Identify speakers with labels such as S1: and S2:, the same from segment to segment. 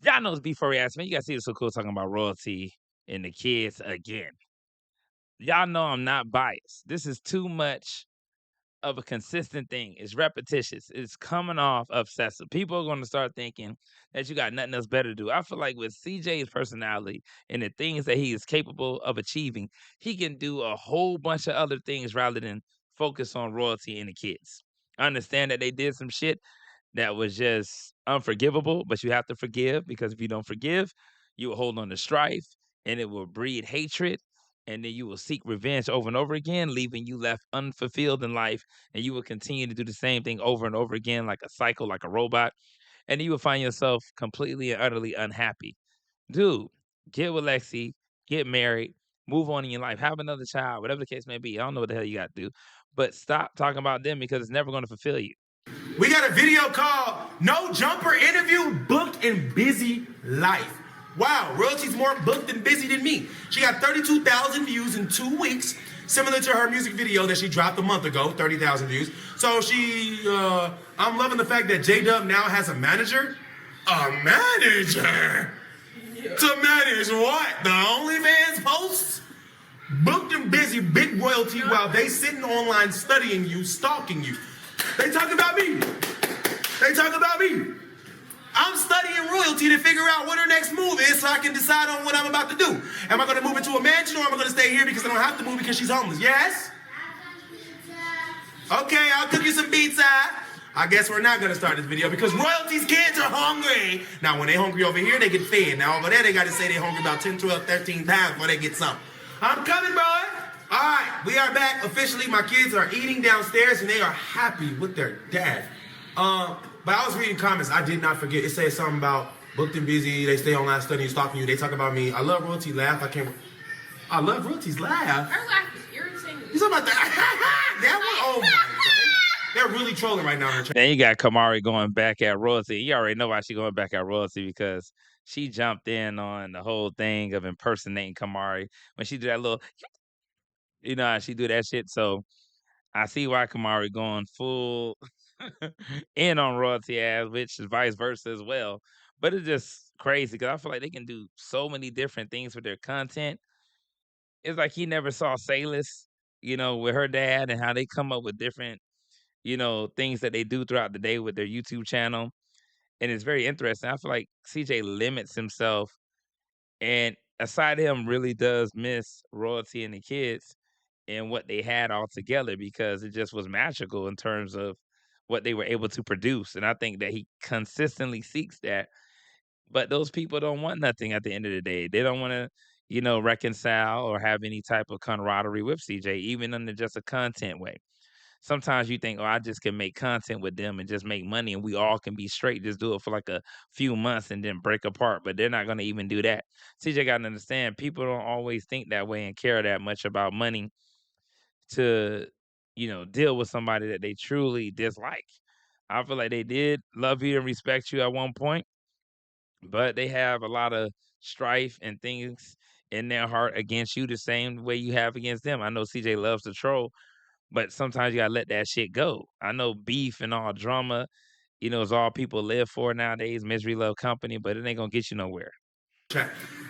S1: Y'all know it's before ass, man. You guys see it's so cool talking about royalty and the kids again. Y'all know I'm not biased. This is too much of a consistent thing. It's repetitious. It's coming off obsessive. People are going to start thinking that you got nothing else better to do. I feel like with CJ's personality and the things that he is capable of achieving, he can do a whole bunch of other things rather than focus on royalty and the kids. I understand that they did some shit that was just unforgivable, but you have to forgive because if you don't forgive, you will hold on to strife and it will breed hatred. And then you will seek revenge over and over again, leaving you left unfulfilled in life. And you will continue to do the same thing over and over again, like a cycle, like a robot. And you will find yourself completely and utterly unhappy. Dude, get with Lexi, get married, move on in your life, have another child, whatever the case may be. I don't know what the hell you got to do, but stop talking about them because it's never going to fulfill you.
S2: We got a video called No Jumper Interview Booked and Busy Life. Wow, royalty's more booked and busy than me. She got 32,000 views in 2 weeks, similar to her music video that she dropped a month ago, 30,000 views. So I'm loving the fact that J-Dub now has a manager. A manager? Yeah. To manage what? The OnlyFans posts? Booked and busy, big royalty while they sitting online studying you, stalking you. They talk about me. They talk about me. I'm studying royalty to figure out what her next move is so I can decide on what I'm about to do. Am I going to move into a mansion or am I going to stay here because I don't have to move because she's homeless? Yes? Okay, I'll cook you some pizza. I guess we're not going to start this video because royalty's kids are hungry. Now, when they hungry over here, they get fed. Now, over there, they got to say they're hungry about 10, 12, 13 times before they get something. I'm coming, boy. All right, we are back officially. My kids are eating downstairs and they are happy with their dad. But I was reading comments. I did not forget. It said something about booked and busy. They stay online studying, stalking you. They talk about me. I love royalty laugh. I love royalty's laugh.
S3: Her laugh is irritating.
S2: You talking about that? That one? Oh my God. They're really trolling right now.
S1: Then you got Kamari going back at royalty. You already know why she going back at royalty because she jumped in on the whole thing of impersonating Kamari when she did that little, you know how she do that shit. So I see why Kamari going full in on royalty ass, which is vice versa as well. But it's just crazy because I feel like they can do so many different things with their content. It's like he never saw Salis, with her dad and how they come up with different, things that they do throughout the day with their YouTube channel. And it's very interesting. I feel like CJ limits himself and aside him really does miss royalty and the kids and what they had all together because it just was magical in terms of what they were able to produce. And I think that he consistently seeks that. But those people don't want nothing at the end of the day. They don't want to, reconcile or have any type of camaraderie with CJ, even under just a content way. Sometimes you think, oh, I just can make content with them and just make money and we all can be straight. Just do it for like a few months and then break apart. But they're not going to even do that. CJ got to understand people don't always think that way and care that much about money to, deal with somebody that they truly dislike. I feel like they did love you and respect you at one point, but they have a lot of strife and things in their heart against you the same way you have against them. I know CJ loves to troll, but sometimes you gotta let that shit go. I know beef and all drama, is all people live for nowadays. Misery love company, but it ain't gonna get you nowhere.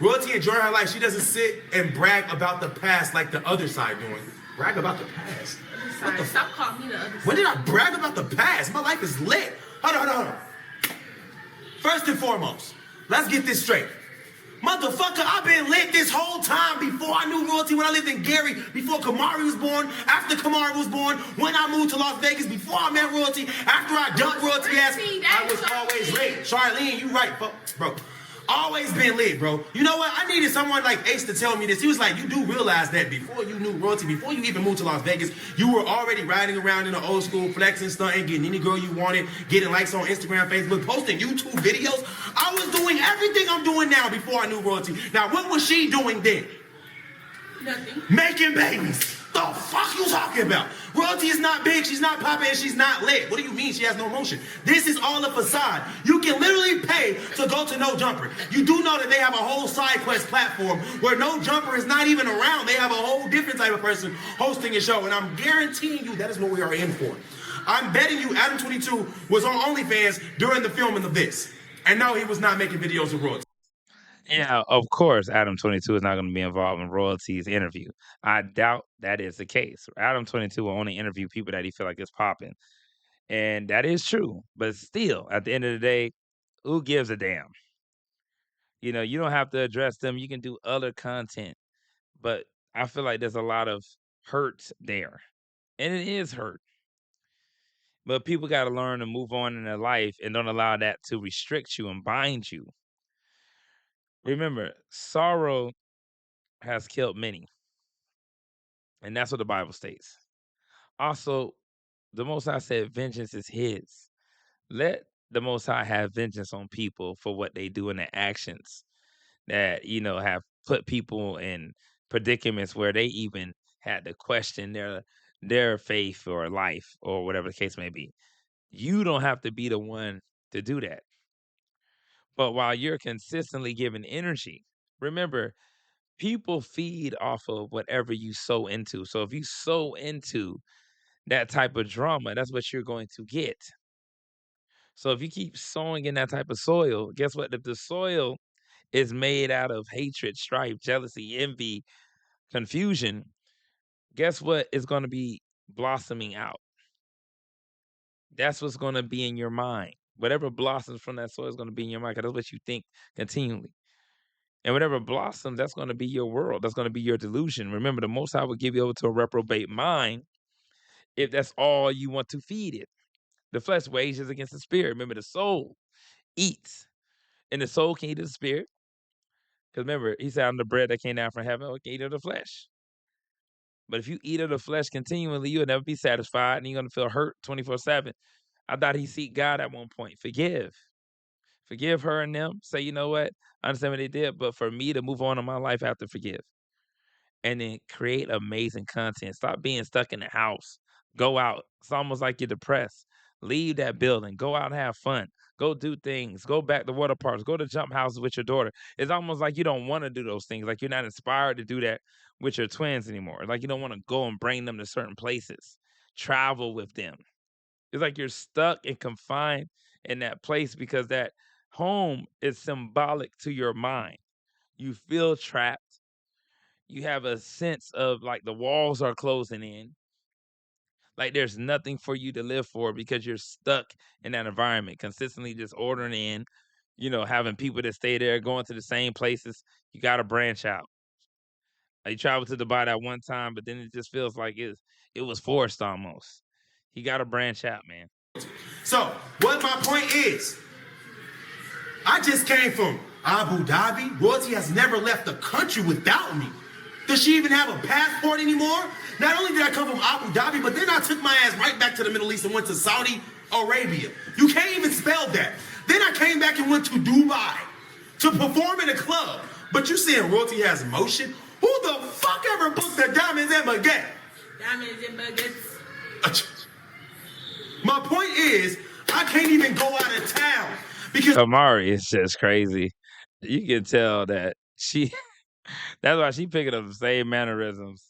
S2: Royalty enjoying her life. She doesn't sit and brag about the past like the other side doing. Brag about the past.
S3: Sorry, stop calling me the other side.
S2: When did I brag about the past? My life is lit. Hold on. First and foremost, let's get this straight. Motherfucker, I've been lit this whole time before I knew royalty, when I lived in Gary, before Kamari was born, after Kamari was born, when I moved to Las Vegas, before I met royalty, after I dumped royalty ass. I was always lit. Charlene, you right, bro. Always been lit, bro. You know what? I needed someone like Ace to tell me this. He was like, you do realize that before you knew royalty, before you even moved to Las Vegas, you were already riding around in the old school, flexing, stunting, getting any girl you wanted, getting likes on Instagram, Facebook, posting YouTube videos. I was doing everything I'm doing now before I knew royalty. Now, what was she doing then?
S3: Nothing.
S2: Making babies. The fuck you talking about? Royalty is not big, she's not popping, and she's not lit. What do you mean she has no emotion? This is all a facade. You can literally pay to go to No Jumper. You do know that they have a whole side quest platform where No Jumper is not even around. They have a whole different type of person hosting a show, and I'm guaranteeing you that is what we are in for. I'm betting you Adam 22 was on OnlyFans during the filming of this. And no, he was not making videos of royalty.
S1: Yeah, of course, Adam 22 is not going to be involved in royalties interview. I doubt that is the case. Adam 22 will only interview people that he feel like is popping, and that is true. But still, at the end of the day, who gives a damn? You don't have to address them. You can do other content, but I feel like there's a lot of hurt there, and it is hurt. But people got to learn to move on in their life and don't allow that to restrict you and bind you. Remember, sorrow has killed many, and that's what the Bible states. Also, the Most High said, "Vengeance is His." Let the Most High have vengeance on people for what they do in their actions that have put people in predicaments where they even had to question their faith or life or whatever the case may be. You don't have to be the one to do that. But while you're consistently giving energy, remember, people feed off of whatever you sow into. So if you sow into that type of drama, that's what you're going to get. So if you keep sowing in that type of soil, guess what? If the soil is made out of hatred, strife, jealousy, envy, confusion, guess what is going to be blossoming out? That's what's going to be in your mind. Whatever blossoms from that soil is going to be in your mind because that's what you think continually. And whatever blossoms, that's going to be your world. That's going to be your delusion. Remember, the Most High will give you over to a reprobate mind if that's all you want to feed it. The flesh wages against the spirit. Remember, the soul eats, and the soul can eat of the spirit. Because remember, he said, I'm the bread that came down from heaven, can eat of the flesh. But if you eat of the flesh continually, you'll never be satisfied, and you're going to feel hurt 24/7. I thought he seeked God at one point. Forgive. Forgive her and them. Say, you know what? I understand what they did, but for me to move on in my life, I have to forgive. And then create amazing content. Stop being stuck in the house. Go out. It's almost like you're depressed. Leave that building. Go out and have fun. Go do things. Go back to water parks. Go to jump houses with your daughter. It's almost like you don't want to do those things. Like you're not inspired to do that with your twins anymore. Like you don't want to go and bring them to certain places. Travel with them. It's like you're stuck and confined in that place because that home is symbolic to your mind. You feel trapped. You have a sense of like the walls are closing in. Like there's nothing for you to live for because you're stuck in that environment, consistently just ordering in, having people that stay there, going to the same places. You got to branch out. You traveled to Dubai that one time, but then it just feels like it was forced almost. You got to branch out, man.
S2: So, what my point is, I just came from Abu Dhabi. Royalty has never left the country without me. Does she even have a passport anymore? Not only did I come from Abu Dhabi, but then I took my ass right back to the Middle East and went to Saudi Arabia. You can't even spell that. Then I came back and went to Dubai to perform in a club. But you saying Royalty has motion? Who the fuck ever booked the Diamonds and Baguette?
S3: Diamonds and baguettes.
S2: My point is, I can't even go out of town because
S1: Amari is just crazy. You can tell that that's why she picking up the same mannerisms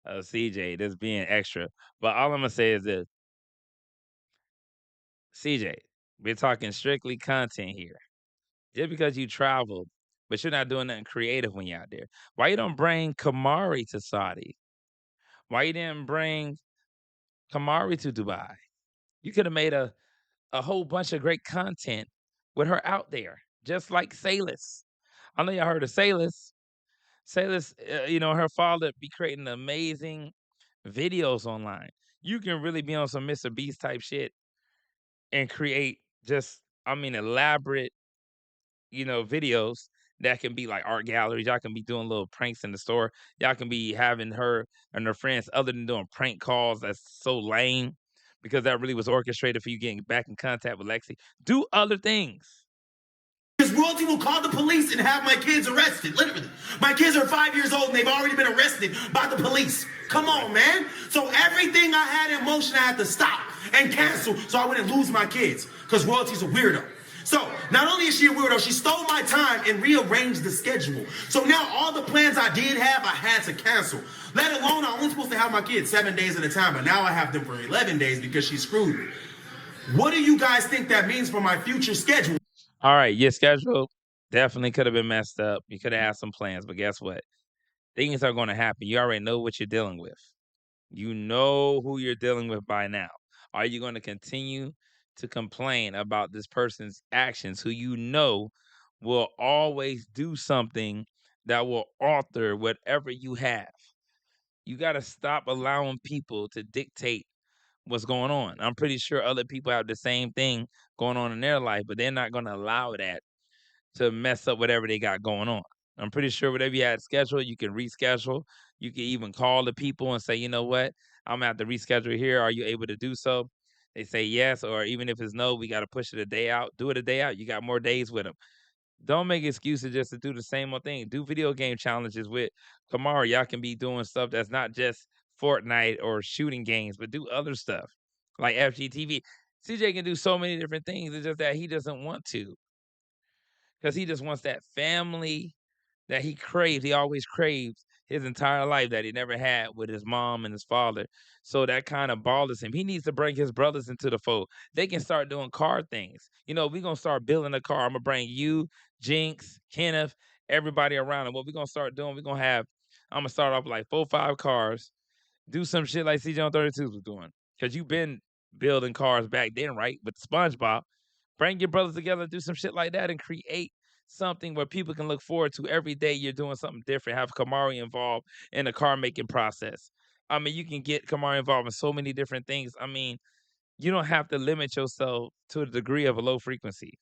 S1: of CJ, that's being extra. But all I'm gonna say is this. CJ, we're talking strictly content here. Just because you traveled, but you're not doing nothing creative when you're out there. Why you don't bring Kamari to Saudi? Why you didn't bring Kamari to Dubai? You could have made a whole bunch of great content with her out there, just like Salis. I know y'all heard of Salis. Salis, her father be creating amazing videos online. You can really be on some Mr. Beast type shit and create just, elaborate, videos that can be like art galleries. Y'all can be doing little pranks in the store. Y'all can be having her and her friends, other than doing prank calls that's so lame, because that really was orchestrated for you getting back in contact with Lexi. Do other things.
S2: Royalty will call the police and have my kids arrested. Literally. My kids are 5 years old and they've already been arrested by the police. Come on, man. So everything I had in motion, I had to stop and cancel so I wouldn't lose my kids. Because Royalty's a weirdo. So not only is she a weirdo, she stole my time and rearranged the schedule. So now all the plans I did have, I had to cancel. Let alone I was supposed to have my kids 7 days at a time, but now I have them for 11 days because she screwed me. What do you guys think that means for my future schedule?
S1: All right, your schedule definitely could have been messed up. You could have had some plans, but guess what? Things are going to happen. You already know what you're dealing with. You know who you're dealing with by now. Are you going to continue to complain about this person's actions who you know will always do something that will alter whatever you have? You got to stop allowing people to dictate what's going on. I'm pretty sure other people have the same thing going on in their life, but they're not going to allow that to mess up whatever they got going on. I'm pretty sure whatever you had scheduled, you can reschedule. You can even call the people and say, you know what, I'm gonna have to reschedule here. Are you able to do so? They say yes, or even if it's no, we got to push it a day out. Do it a day out. You got more days with them. Don't make excuses just to do the same old thing. Do video game challenges with Kamara. Y'all can be doing stuff that's not just Fortnite or shooting games, but do other stuff like FGTV. CJ can do so many different things. It's just that he doesn't want to because he just wants that family that he craves. He always craves his entire life that he never had with his mom and his father. So that kind of bothers him. He needs to bring his brothers into the fold. They can start doing car things. You know, we're gonna start building a car. I'm gonna bring you, Jinx, Kenneth, everybody around. And what we're gonna start doing, I'm gonna start off with like 4, 5 cars, do some shit like CJ on 32s was doing. Cause you've been building cars back then, right? With SpongeBob. Bring your brothers together, do some shit like that, and create something where people can look forward to every day. You're doing something different. Have Kamari involved in the car making process. I mean, you can get Kamari involved in so many different things. I mean, you don't have to limit yourself to a degree of a low frequency.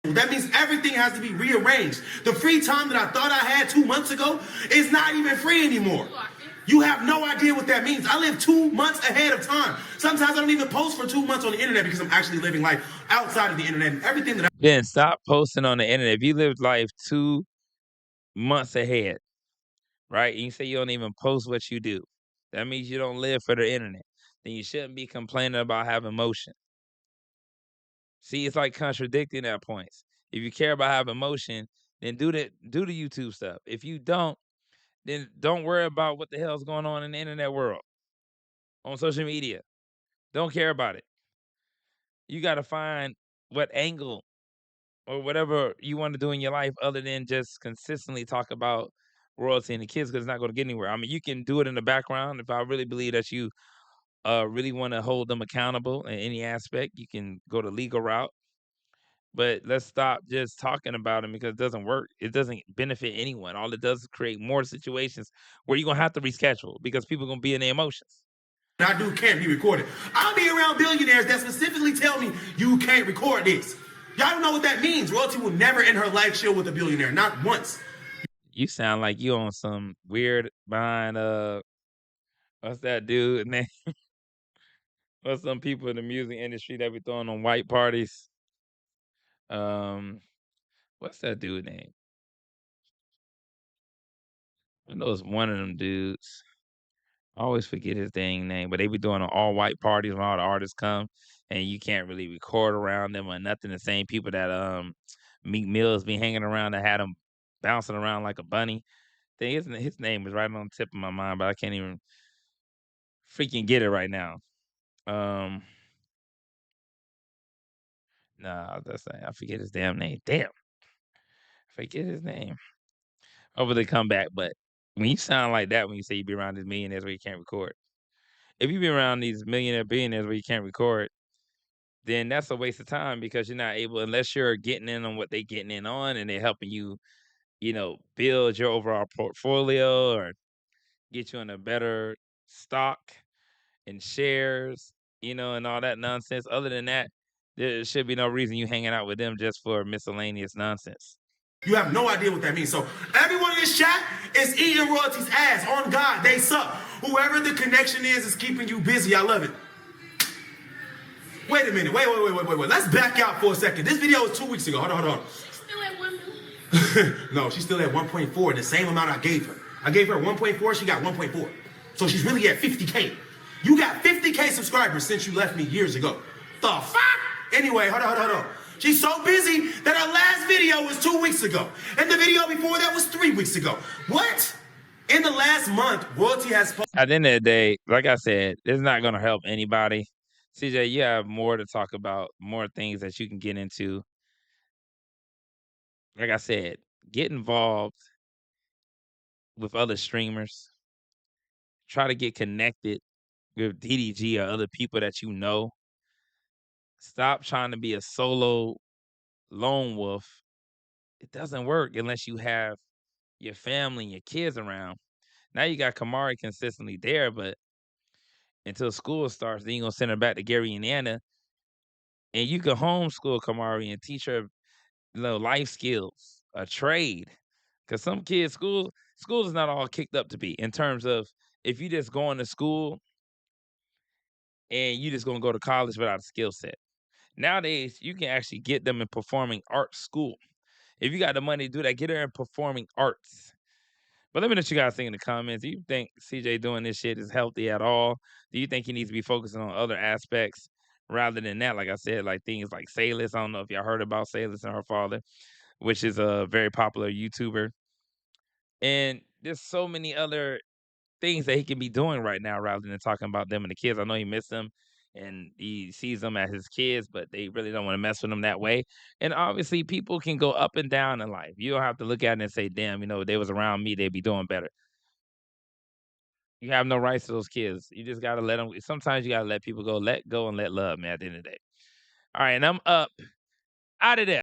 S2: That means everything has to be rearranged. The free time that I thought I had 2 months ago is not even free anymore. You have no idea what that means. I live 2 months ahead of time. Sometimes I don't even post for 2 months on the internet because I'm actually living life outside of the internet. And everything that
S1: Then stop posting on the internet. If you lived life 2 months ahead, right? And you say you don't even post what you do. That means you don't live for the internet. Then you shouldn't be complaining about having motion. See, it's like contradicting at points. If you care about having motion, then do the YouTube stuff. If you don't, then don't worry about what the hell's going on in the internet world, on social media. Don't care about it. You got to find what angle or whatever you want to do in your life other than just consistently talk about royalty and the kids because it's not going to get anywhere. I mean, you can do it in the background. If I really believe that you really want to hold them accountable in any aspect, you can go the legal route. But let's stop just talking about them because it doesn't work. It doesn't benefit anyone. All it does is create more situations where you're gonna have to reschedule because people are gonna be in their emotions.
S2: I do can't be recorded. I'll be around billionaires that specifically tell me you can't record this. Y'all don't know what that means. Royalty will never in her life chill with a billionaire, not once.
S1: You sound like you on some weird behind what's that dude name? What's some people in the music industry that be throwing on white parties? Um, what's that dude name? I know it's one of them dudes. I always forget his dang name, but they be doing all white parties when all the artists come, and you can't really record around them or nothing. The same people that Meek Mill's be hanging around that had him bouncing around like a bunny. His name is right on the tip of my mind, but I can't even freaking get it right now. Um, nah, I forget his damn name. Damn, forget his name. Hopefully they come back, but when you sound like that when you say you be around these millionaires where you can't record, if you be around these millionaire billionaires where you can't record, then that's a waste of time because you're not able unless you're getting in on what they getting in on and they're helping you, build your overall portfolio or get you in a better stock and shares, and all that nonsense. Other than that, there should be no reason you hanging out with them just for miscellaneous nonsense.
S2: You have no idea what that means. So everyone in this chat is eating royalty's ass. On God, they suck. Whoever the connection is keeping you busy. I love it. Wait a minute. Wait. Let's back out for a second. This video was 2 weeks ago. Hold on.
S3: She's still at 1 million.
S2: No, she's still at 1.4, the same amount I gave her. I gave her 1.4, she got 1.4. So she's really at 50K. You got 50K subscribers since you left me years ago. The fuck? Anyway, hold on. She's so busy that her last video was 2 weeks ago. And the video before that was 3 weeks ago. What? In the last month, royalty has...
S1: At the end of the day, like I said, it's not going to help anybody. CJ, you have more to talk about, more things that you can get into. like I said, get involved with other streamers. Try to get connected with DDG or other people that you know. Stop trying to be a solo lone wolf. It doesn't work unless you have your family and your kids around. Now you got Kamari consistently there, but until school starts, then you gonna send her back to Gary and Anna, and you can homeschool Kamari and teach her, life skills, a trade. Cause some kids, school is not all kicked up to be in terms of if you just going to school and you just gonna go to college without a skill set. Nowadays, you can actually get them in performing arts school. If you got the money to do that, get her in performing arts. But let me know what you guys think in the comments. Do you think CJ doing this shit is healthy at all? Do you think he needs to be focusing on other aspects rather than that? Like I said, like things like Salis. I don't know if y'all heard about Salis and her father, which is a very popular YouTuber. And there's so many other things that he can be doing right now rather than talking about them and the kids. I know he missed them and he sees them as his kids, but they really don't want to mess with him that way. And obviously, people can go up and down in life. You don't have to look at it and say, damn, they was around me, they'd be doing better. You have no rights to those kids. You just gotta let them. Sometimes you gotta let people go. Let go and let love, man. At the end of the day. All right, and I'm up out of there.